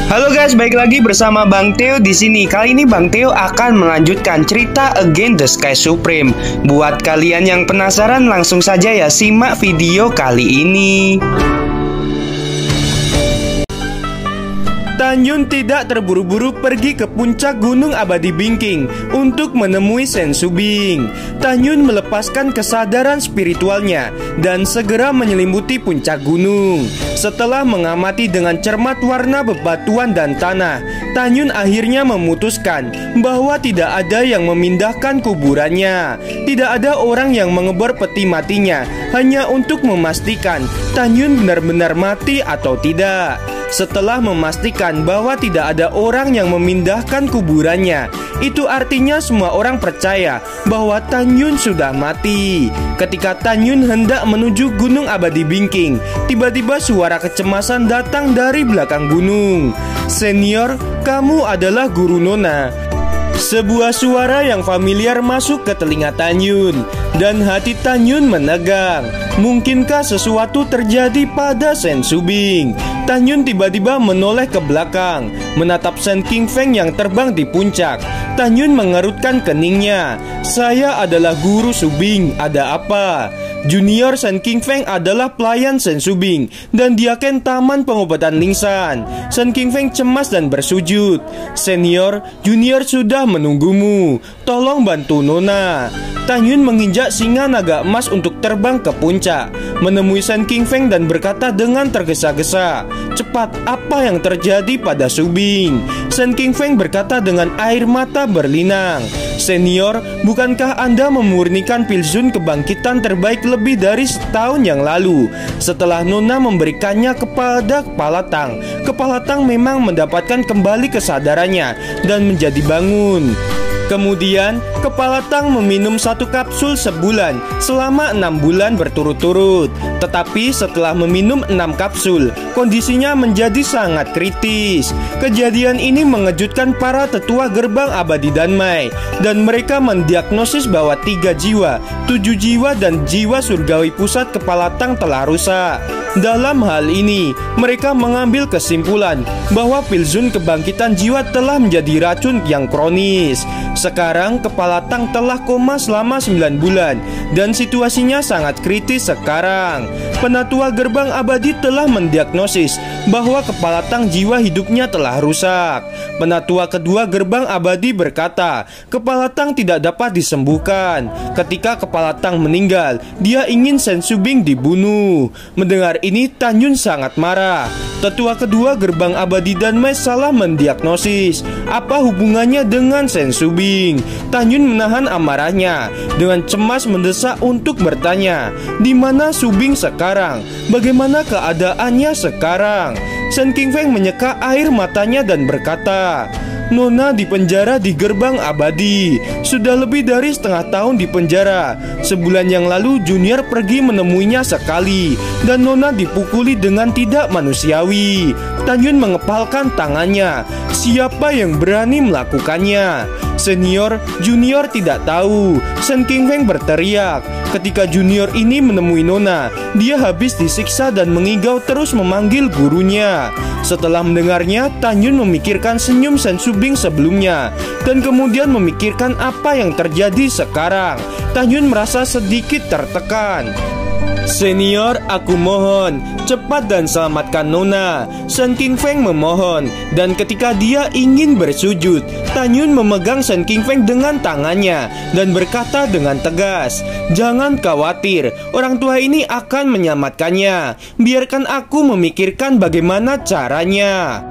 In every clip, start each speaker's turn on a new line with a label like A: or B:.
A: Halo guys, balik lagi bersama Bang Theo di sini. Kali ini Bang Theo akan melanjutkan cerita Against the Sky Supreme. Buat kalian yang penasaran, langsung saja ya simak video kali ini. Tan Yun tidak terburu-buru pergi ke puncak Gunung Abadi Bingking untuk menemui Sen Subing. Tan Yun melepaskan kesadaran spiritualnya dan segera menyelimuti puncak gunung. Setelah mengamati dengan cermat warna bebatuan dan tanah, Tan Yun akhirnya memutuskan bahwa tidak ada yang memindahkan kuburannya. Tidak ada orang yang mengebor peti matinya hanya untuk memastikan Tan Yun benar-benar mati atau tidak. Setelah memastikan bahwa tidak ada orang yang memindahkan kuburannya, itu artinya semua orang percaya bahwa Tan Yun sudah mati. Ketika Tan Yun hendak menuju Gunung Abadi Bingking, tiba-tiba suara kecemasan datang dari belakang gunung. "Senior, kamu adalah guru Nona." Sebuah suara yang familiar masuk ke telinga Tan Yun, dan hati Tan Yun menegang. Mungkinkah sesuatu terjadi pada Sen Subing? Tan Yun tiba-tiba menoleh ke belakang, menatap Sen King Feng yang terbang di puncak. Tan Yun mengerutkan keningnya. "Saya adalah guru Subing, ada apa?" Junior Sen King Feng adalah pelayan Sen Subing dan dia ken taman pengobatan Lingsan. Sen King Feng cemas dan bersujud. "Senior, Junior sudah menunggumu. Tolong bantu Nona." Tan Yun menginjak singa naga emas untuk terbang ke puncak, menemui Sen King Feng dan berkata dengan tergesa-gesa, "Cepat, apa yang terjadi pada Subing?" Sen King Feng berkata dengan air mata berlinang, "Senior, bukankah Anda memurnikan Pilzun kebangkitan terbaik lebih dari setahun yang lalu? Setelah Nona memberikannya kepada Kepala Tang, Kepala Tang memang mendapatkan kembali kesadarannya dan menjadi bangun. Kemudian Kepala Tang meminum 1 kapsul sebulan selama 6 bulan berturut-turut. Tetapi setelah meminum 6 kapsul, kondisinya menjadi sangat kritis. Kejadian ini mengejutkan para tetua gerbang abadi Danmai, dan mereka mendiagnosis bahwa 3 jiwa, 7 jiwa dan jiwa surgawi pusat Kepala Tang telah rusak. Dalam hal ini, mereka mengambil kesimpulan bahwa Pilzun kebangkitan jiwa telah menjadi racun yang kronis. Sekarang Kepala Tang telah koma selama 9 bulan dan situasinya sangat kritis sekarang. Penatua gerbang abadi telah mendiagnosis bahwa Kepala Tang jiwa hidupnya telah rusak. Penatua kedua gerbang abadi berkata, Kepala Tang tidak dapat disembuhkan. Ketika Kepala Tang meninggal, dia ingin Sen Subing dibunuh. Mendengar ini, Tan Yun sangat marah. Tetua kedua gerbang abadi Danmai salah mendiagnosis. Apa hubungannya dengan Sen Subing? Tan Yun menahan amarahnya. Dengan cemas mendesak untuk bertanya, di mana Subing sekarang? Bagaimana keadaannya sekarang? Sen King Feng menyeka air matanya dan berkata, Nona dipenjara di gerbang abadi. Sudah lebih dari setengah tahun di penjara. Sebulan yang lalu Junior pergi menemuinya sekali, dan Nona dipukuli dengan tidak manusiawi. Tan Yun mengepalkan tangannya. Siapa yang berani melakukannya? Senior, Junior tidak tahu. Sen King Feng berteriak. Ketika Junior ini menemui Nona, dia habis disiksa dan mengigau terus memanggil gurunya. Setelah mendengarnya, Tan Yun memikirkan senyum Sen Subing sebelumnya, dan kemudian memikirkan apa yang terjadi sekarang. Tan Yun merasa sedikit tertekan. Senior, aku mohon, cepat dan selamatkan Nona. Sen King Feng memohon, dan ketika dia ingin bersujud, Tan Yun memegang Sen King Feng dengan tangannya dan berkata dengan tegas, jangan khawatir, orang tua ini akan menyelamatkannya. Biarkan aku memikirkan bagaimana caranya.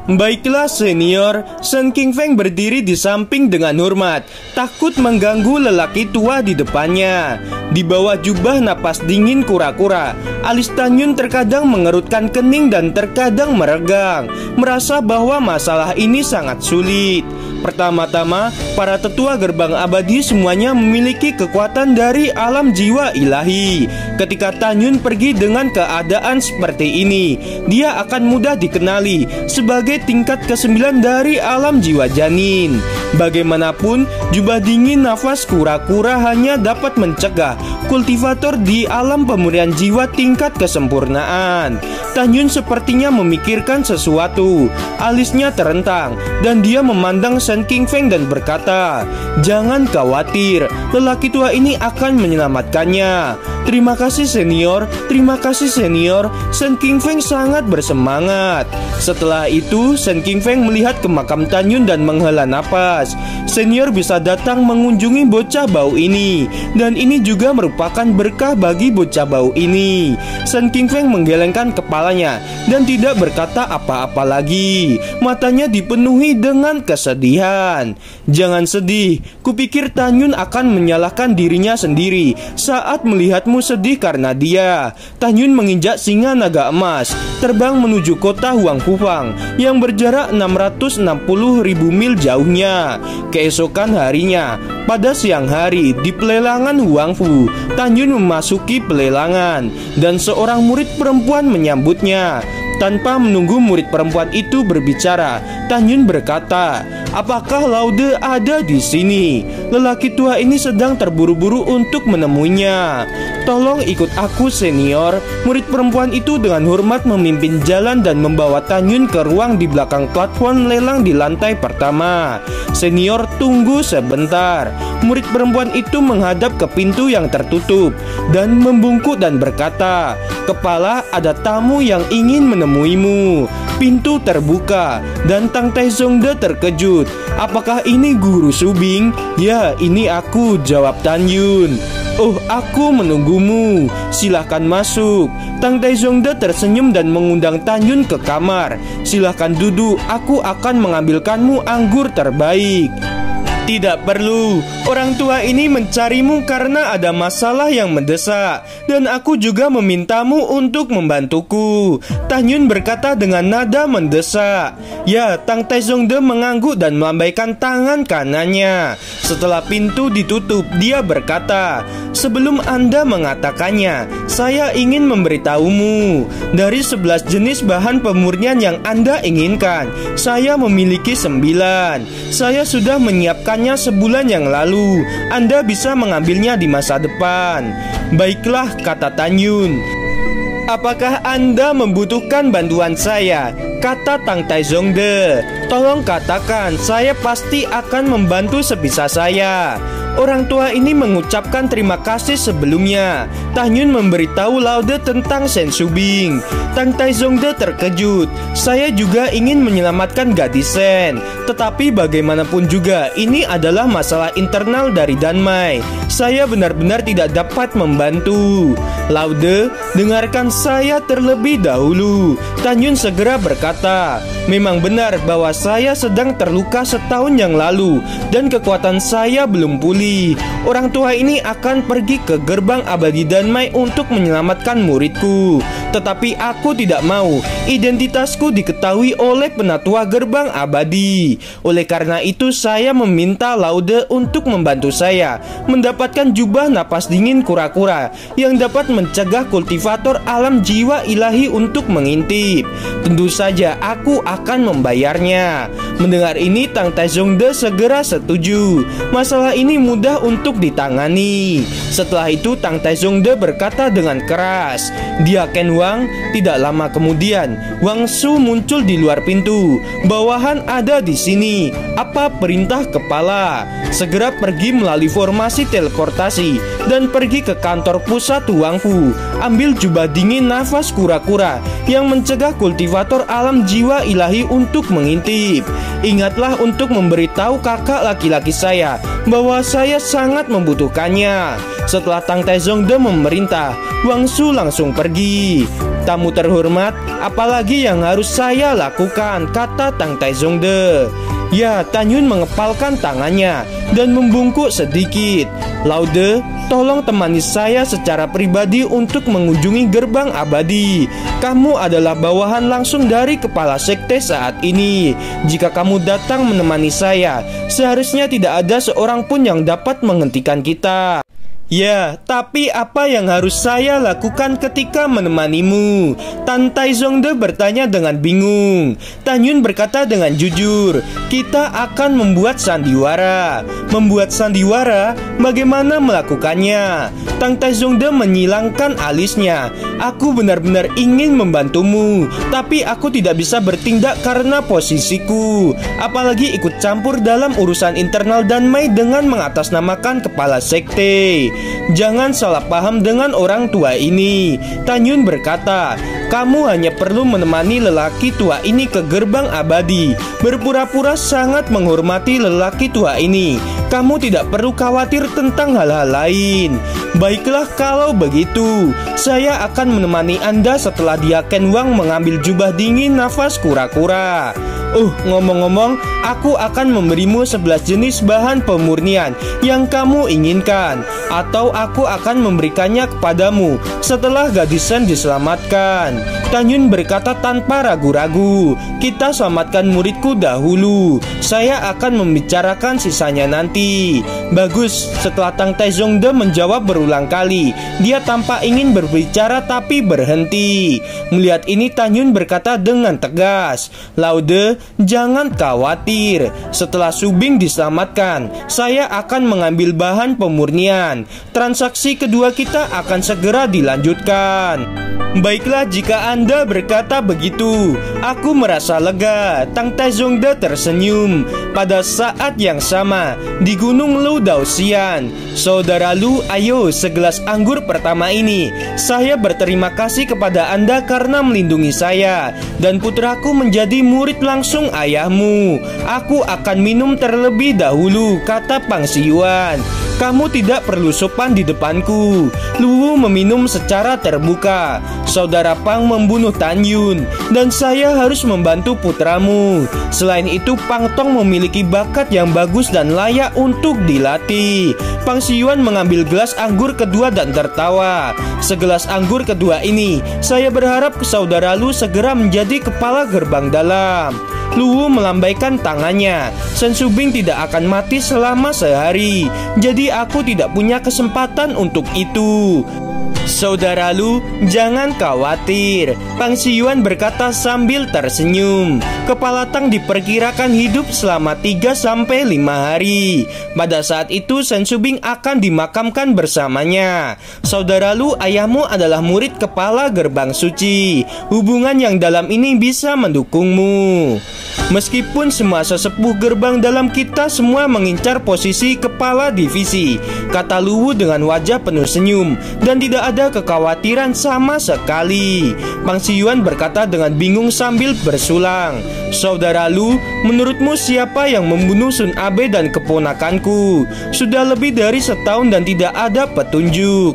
A: Baiklah senior. Sen King Feng berdiri di samping dengan hormat, takut mengganggu lelaki tua di depannya. Di bawah jubah napas dingin kura-kura, alis Tan Yun terkadang mengerutkan kening dan terkadang meregang, merasa bahwa masalah ini sangat sulit. Pertama-tama, para tetua gerbang abadi semuanya memiliki kekuatan dari alam jiwa ilahi. Ketika Tan Yun pergi dengan keadaan seperti ini, dia akan mudah dikenali sebagai tingkat ke-9 dari alam jiwa janin. Bagaimanapun, jubah dingin nafas kura-kura hanya dapat mencegah kultivator di alam pemurnian jiwa tingkat kesempurnaan. Tan-Yun sepertinya memikirkan sesuatu. Alisnya terentang dan dia memandang Shen Qingfeng dan berkata, "Jangan khawatir, lelaki tua ini akan menyelamatkannya." "Terima kasih senior, terima kasih senior." Shen Qingfeng sangat bersemangat. Setelah itu, Shen Qingfeng melihat ke makam Tan-Yun dan menghela napas. Senior bisa datang mengunjungi bocah bau ini, dan ini juga merupakan berkah bagi bocah bau ini. Shen Qingfeng menggelengkan kepalanya dan tidak berkata apa-apa lagi. Matanya dipenuhi dengan kesedihan. "Jangan sedih, kupikir Tan-Yun akan menyalahkan dirinya sendiri saat melihatmu sedih karena dia." Tan-Yun menginjak singa naga emas, terbang menuju kota Huangfufang yang berjarak 660.000 mil jauhnya. Keesokan harinya, pada siang hari di pelelangan Huangfu, Tan-Yun memasuki pelelangan dan seorang murid perempuan menyambutnya. Tanpa menunggu murid perempuan itu berbicara, Tan-Yun berkata, "Apakah Laude ada di sini?" Lelaki tua ini sedang terburu-buru untuk menemuinya. "Tolong ikut aku senior." Murid perempuan itu dengan hormat memimpin jalan dan membawa Tan-Yun ke ruang di belakang platform lelang di lantai pertama. "Senior, tunggu sebentar." Murid perempuan itu menghadap ke pintu yang tertutup dan membungkuk dan berkata, "Kepala, ada tamu yang ingin menemuimu." Pintu terbuka dan Tang Taizongde terkejut. "Apakah ini Guru Subing?" "Ya, ini aku," jawab Tan-Yun. "Oh, aku menunggumu. Silahkan masuk." Tang Taizongde tersenyum dan mengundang Tan-Yun ke kamar. "Silahkan duduk, aku akan mengambilkanmu anggur terbaik." "Tidak perlu, orang tua ini mencarimu karena ada masalah yang mendesak, dan aku juga memintamu untuk membantuku." Tan-Yun berkata dengan nada mendesak. "Ya." Tang Taizongde mengangguk dan melambaikan tangan kanannya. Setelah pintu ditutup, dia berkata, "Sebelum Anda mengatakannya, saya ingin memberitahumu. Dari 11 jenis bahan pemurnian yang Anda inginkan, saya memiliki 9. Saya sudah menyiapkan sebulan yang lalu. Anda bisa mengambilnya di masa depan." "Baiklah," kata Tan-Yun. "Apakah Anda membutuhkan bantuan saya?" kata Tang Taizongde. "Tolong katakan, saya pasti akan membantu sebisa saya." Orang tua ini mengucapkan terima kasih sebelumnya. Tan-Yun memberitahu Laude tentang Shen Subing. Tang Taizongde terkejut. "Saya juga ingin menyelamatkan gadis Shen, tetapi bagaimanapun juga ini adalah masalah internal dari Danmai. Saya benar-benar tidak dapat membantu." "Laude, dengarkan saya terlebih dahulu." Tan-Yun segera berkata, "Memang benar bahwa saya sedang terluka setahun yang lalu dan kekuatan saya belum pulih. Orang tua ini akan pergi ke gerbang abadi Danmai untuk menyelamatkan muridku. Tetapi aku tidak mau identitasku diketahui oleh penatua gerbang abadi. Oleh karena itu saya meminta Laude untuk membantu saya mendapatkan jubah napas dingin kura-kura yang dapat mencegah kultivator alam jiwa ilahi untuk mengintip. Tentu saja aku akan membayarnya." Mendengar ini, Tang Taizongde segera setuju. Masalah ini mudah untuk ditangani. Setelah itu Tang Taizongde berkata dengan keras, "Dia Ken Wang." Tidak lama kemudian Wang Su muncul di luar pintu. "Bawahan ada di sini. Apa perintah kepala?" Segera pergi melalui formasi teleportasi dan pergi ke kantor pusat Huangfu. Ambil jubah dingin nafas kura-kura yang mencegah kultivator alam jiwa ilahi untuk mengintip. Ingatlah untuk memberitahu kakak laki-laki saya bahwa saya sangat membutuhkannya." Setelah Tang Taizongde memerintah, Wang Su langsung pergi. "Tamu terhormat, apalagi yang harus saya lakukan?" kata Tang Taizongde. Ya, Tan-Yun mengepalkan tangannya dan membungkuk sedikit. "Laude, tolong temani saya secara pribadi untuk mengunjungi gerbang abadi. Kamu adalah bawahan langsung dari kepala sekte saat ini. Jika kamu datang menemani saya, seharusnya tidak ada seorang pun yang dapat menghentikan kita." Ya, tapi apa yang harus saya lakukan ketika menemanimu? Tan Taizongde bertanya dengan bingung. Tan Yun berkata dengan jujur, kita akan membuat sandiwara. Membuat sandiwara? Bagaimana melakukannya? Tang Taizongde menyilangkan alisnya. Aku benar-benar ingin membantumu, tapi aku tidak bisa bertindak karena posisiku. Apalagi ikut campur dalam urusan internal Danmai dengan mengatasnamakan kepala sekte. Jangan salah paham dengan orang tua ini. Tan Yun berkata, kamu hanya perlu menemani lelaki tua ini ke gerbang abadi. Berpura-pura sangat menghormati lelaki tua ini. Kamu tidak perlu khawatir tentang hal-hal lain. Baiklah kalau begitu, saya akan menemani Anda setelah dia Ken Wang mengambil jubah dingin nafas kura-kura. Ngomong-ngomong, aku akan memberimu 11 jenis bahan pemurnian yang kamu inginkan, atau aku akan memberikannya kepadamu setelah gadis Shen diselamatkan. Tan Yun berkata tanpa ragu-ragu, kita selamatkan muridku dahulu. Saya akan membicarakan sisanya nanti. Bagus. Setelah Tang Taizongde menjawab berulang kali, dia tampak ingin berbicara tapi berhenti. Melihat ini Tan Yun berkata dengan tegas, Laude, jangan khawatir. Setelah Subing diselamatkan, saya akan mengambil bahan pemurnian. Transaksi kedua kita akan segera dilanjutkan. Baiklah jika Anda berkata begitu, aku merasa lega. Tang Taizongde tersenyum. Pada saat yang sama, di Gunung Lu Daoxian, saudara Lu, ayo segelas anggur pertama ini. Saya berterima kasih kepada Anda karena melindungi saya dan putraku menjadi murid langsung ayahmu. Aku akan minum terlebih dahulu, kata Pang Siyuan. Kamu tidak perlu sopan di depanku. Luwu meminum secara terbuka. Saudara Pang membunuh Tan Yun, dan saya harus membantu putramu. Selain itu, Pang Tong memiliki bakat yang bagus dan layak untuk dilatih. Pang Siyuan mengambil gelas anggur kedua dan tertawa. Segelas anggur kedua ini, saya berharap saudara Lu segera menjadi kepala gerbang dalam. Luwu melambaikan tangannya. Shen Subing tidak akan mati selama sehari, jadi aku tidak punya kesempatan untuk itu. Saudara Lu, jangan khawatir, Pang Siyuan berkata sambil tersenyum. Kepala Tang diperkirakan hidup selama 3-5 hari. Pada saat itu Shen Subing akan dimakamkan bersamanya. Saudara Lu, ayahmu adalah murid kepala gerbang suci. Hubungan yang dalam ini bisa mendukungmu. Meskipun semua sesepuh gerbang dalam kita semua mengincar posisi kepala divisi, kata Luwu dengan wajah penuh senyum, dan tidak ada kekhawatiran sama sekali. Pang Siyuan berkata dengan bingung sambil bersulang, saudara Lu, menurutmu siapa yang membunuh Sun Abe dan keponakanku? Sudah lebih dari setahun dan tidak ada petunjuk.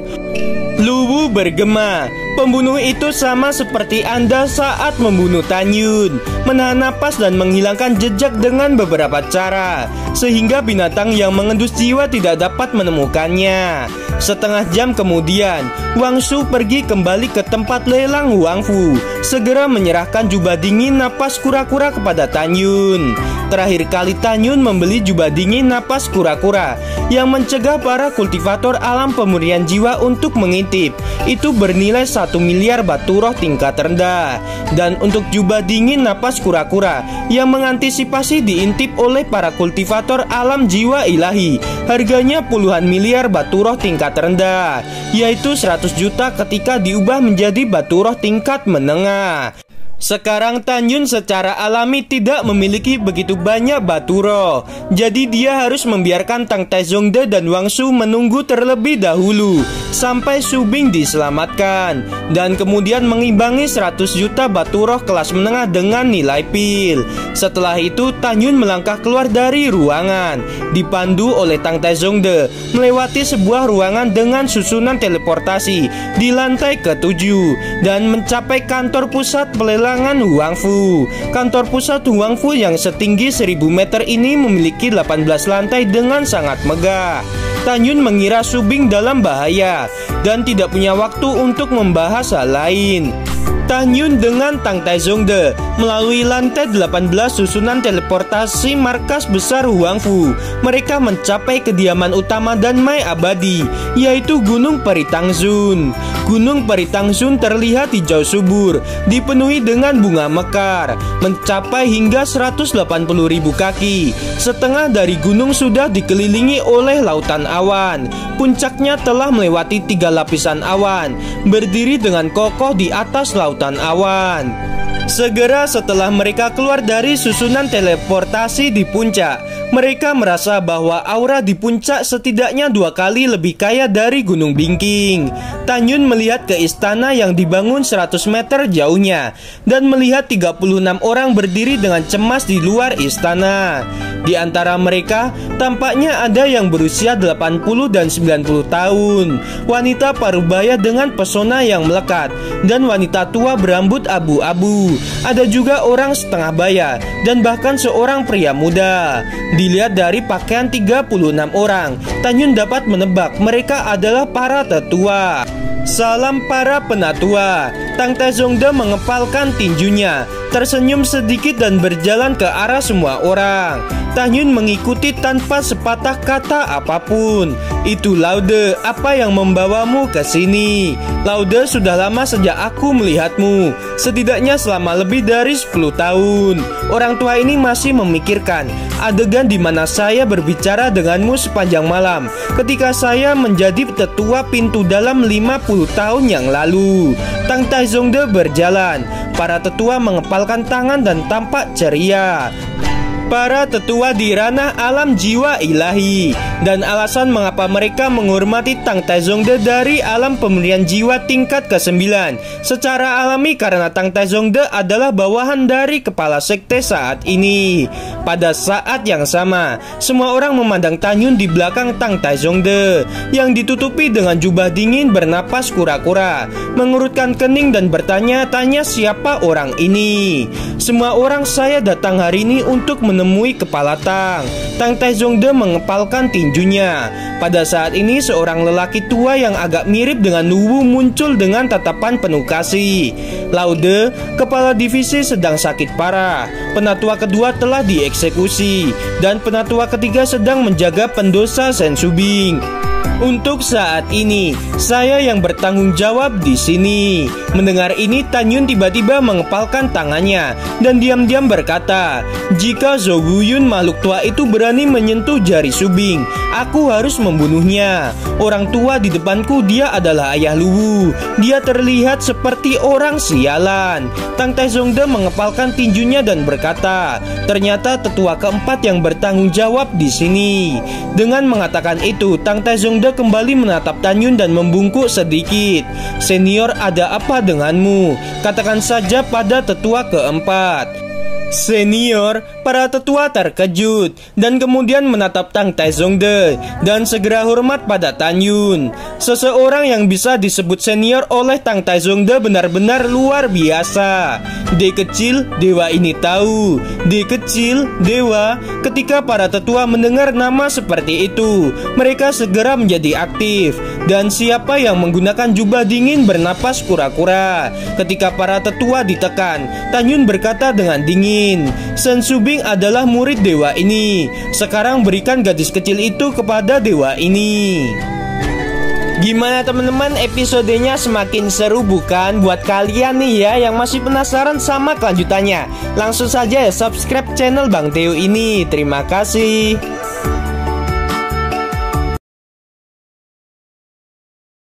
A: Luwu bergema. Pembunuh itu sama seperti Anda saat membunuh Tan Yun, menahan napas dan menghilangkan jejak dengan beberapa cara, sehingga binatang yang mengendus jiwa tidak dapat menemukannya. Setengah jam kemudian, Wang Shu pergi kembali ke tempat lelang Wang Fu, segera menyerahkan jubah dingin napas kura-kura kepada Tan Yun. Terakhir kali Tan Yun membeli jubah dingin napas kura-kura yang mencegah para kultivator alam pemurnian jiwa untuk mengintip. Itu bernilai 1 miliar batu roh tingkat rendah. Dan untuk jubah dingin napas kura-kura yang mengantisipasi diintip oleh para kultivator alam jiwa ilahi, harganya puluhan miliar batu roh tingkat rendah, yaitu 100 juta ketika diubah menjadi batu roh tingkat menengah. Sekarang Tan Yun secara alami tidak memiliki begitu banyak batu roh, jadi dia harus membiarkan Tang Taizongde dan Wang Shu menunggu terlebih dahulu sampai Subing diselamatkan, dan kemudian mengimbangi 100 juta batu roh kelas menengah dengan nilai pil. Setelah itu Tan Yun melangkah keluar dari ruangan, dipandu oleh Tang Taizongde, melewati sebuah ruangan dengan susunan teleportasi di lantai ke-7 dan mencapai kantor pusat pelelangan Wang Fu. Kantor pusat Wang Fu yang setinggi 1000 meter ini memiliki 18 lantai dengan sangat megah. Tan Yun mengira Subing dalam bahaya dan tidak punya waktu untuk membahas hal lain. Tanyun dengan Tang Taizongde melalui lantai 18 susunan teleportasi markas besar Huangfu. Mereka mencapai kediaman utama Danmai abadi, yaitu Gunung Peritangzun. Gunung Peritangzun terlihat hijau subur, dipenuhi dengan bunga mekar, mencapai hingga 180.000 kaki. Setengah dari gunung sudah dikelilingi oleh lautan awan. Puncaknya telah melewati 3 lapisan awan, berdiri dengan kokoh di atas lautan awan. Segera setelah mereka keluar dari susunan teleportasi di puncak, mereka merasa bahwa aura di puncak setidaknya 2 kali lebih kaya dari Gunung Bingking. Tanyun melihat ke istana yang dibangun 100 meter jauhnya dan melihat 36 orang berdiri dengan cemas di luar istana. Di antara mereka tampaknya ada yang berusia 80 dan 90 tahun, wanita parubaya dengan pesona yang melekat, dan wanita tua berambut abu-abu. Ada juga orang setengah baya dan bahkan seorang pria muda. Dilihat dari pakaian 36 orang, Tanyun dapat menebak mereka adalah para tetua. Salam para penatua. Tang Taizongde mengepalkan tinjunya, tersenyum sedikit dan berjalan ke arah semua orang. Tanyun mengikuti tanpa sepatah kata apapun. Itu Laude, apa yang membawamu ke sini? Laude, sudah lama sejak aku melihatmu, setidaknya selama lebih dari 10 tahun. Orang tua ini masih memikirkan adegan di mana saya berbicara denganmu sepanjang malam ketika saya menjadi tetua pintu dalam 50 tahun yang lalu. Tang Taizongde berjalan. Para tetua mengepalkan tangan dan tampak ceria. Para tetua di ranah alam jiwa ilahi, dan alasan mengapa mereka menghormati Tang Taizongde dari alam pemberian jiwa tingkat ke-9 secara alami karena Tang Taizongde adalah bawahan dari kepala sekte saat ini. Pada saat yang sama, semua orang memandang Tanyun di belakang Tang Taizongde yang ditutupi dengan jubah dingin bernapas kura-kura, mengurutkan kening dan bertanya-tanya siapa orang ini. Semua orang, saya datang hari ini untuk menemui kepala Tang. Tang Taizongde mengepalkan tinjunya. Pada saat ini seorang lelaki tua yang agak mirip dengan Luwu muncul dengan tatapan penuh kasih. Laude, kepala divisi, sedang sakit parah. Penatua kedua telah dieksekusi dan penatua ketiga sedang menjaga pendosa Sen Subing. Untuk saat ini, saya yang bertanggung jawab di sini. Mendengar ini, Tanyun tiba-tiba mengepalkan tangannya dan diam-diam berkata, jika Zhou Guyun makhluk tua itu berani menyentuh jari Subing, aku harus membunuhnya. Orang tua di depanku, dia adalah ayah Luwu. Dia terlihat seperti orang sialan. Tang Taizongde mengepalkan tinjunya dan berkata, ternyata tetua keempat yang bertanggung jawab di sini. Dengan mengatakan itu, Tang Taizongde kembali menatap Tanyun dan membungkuk sedikit. Senior, ada apa denganmu? Katakan saja pada tetua keempat. Senior, para tetua terkejut dan kemudian menatap Tang Taizongde dan segera hormat pada Tanyun. Seseorang yang bisa disebut senior oleh Tang Taizongde benar-benar luar biasa. D kecil, dewa ini tahu. D kecil, dewa. Ketika para tetua mendengar nama seperti itu, mereka segera menjadi aktif. Dan siapa yang menggunakan jubah dingin bernapas kura-kura? Ketika para tetua ditekan, Tanyun berkata dengan dingin, Sen Subing adalah murid dewa ini. Sekarang berikan gadis kecil itu kepada dewa ini. Gimana teman-teman, episodenya semakin seru bukan? Buat kalian nih ya yang masih penasaran sama kelanjutannya, langsung saja ya subscribe channel Bang Theo ini. Terima kasih.